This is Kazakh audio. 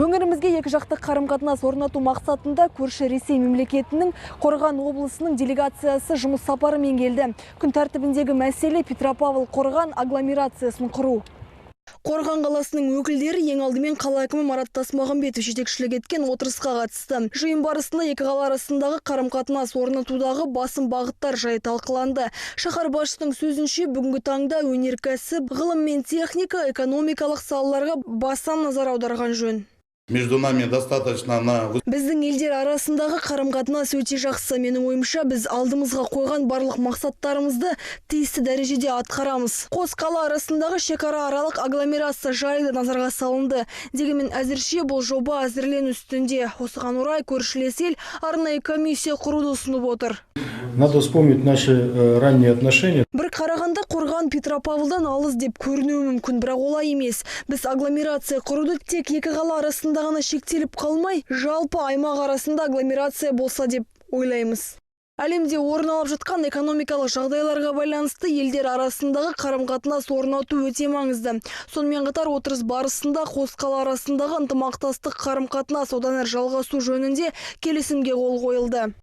Өңірімізге екі жақты қарым-қатынас орнату мақсатында көрші Ресей мемлекетінің Қорған облысының делегациясы жұмыс сапарымен келді. Күн тәртібіндегі мәселе Петропавл-Қорған агломерациясын құру. Қорған қаласының өкілдері ең алдымен қала әкімі Марат Тасмағамбетов жетекшілік еткен отырысқа қатысты. Жиын барысында екі қала арасындағы қарым-қатынас орнатудағы басым бағыттар жайы талқыланды. Шаһар басшысының сөзінше, бүгінгі таңда өнеркәсіп, ғылым мен техника, экономикалық салаларға баса назар аударған жөн. Между нами достаточно Біздің елдер арасындағы қарым-қатынас өте жақсы. Менің ойымша, біз алдымызға қойған барлық мақсаттарымызды тиісті дәрежеде атқарамыз. Қос қала арасындағы шекара аралық агломерация жайы да назарға салынды. Дегенмен әзірше бұл жоба әзірлену үстінде. Осыған орай көршілес ел арнайы комиссия құруды ұсынып отыр. Надо вспомнить наши ранние отношения. Бір қарағанда Қорған Петропавлдан алыс деп көрінуі мүмкін, бірақ олай емес. Біз агломерация құруды тек екі қала арасында ғана шектеліп қалмай, жалпы аймақ арасында агломерация болса деп ойлаймыз. Әлемде орын алып жатқан экономикалық жағдайларға байланысты елдер арасындағы қарым-қатынас орнату өте маңызды. Сонымен қатар отырыс барысында қос қала арасындағы ынтымақтастық қарым-қатынас одан әрі жалғасу жөнінде келісімге қол қойылды.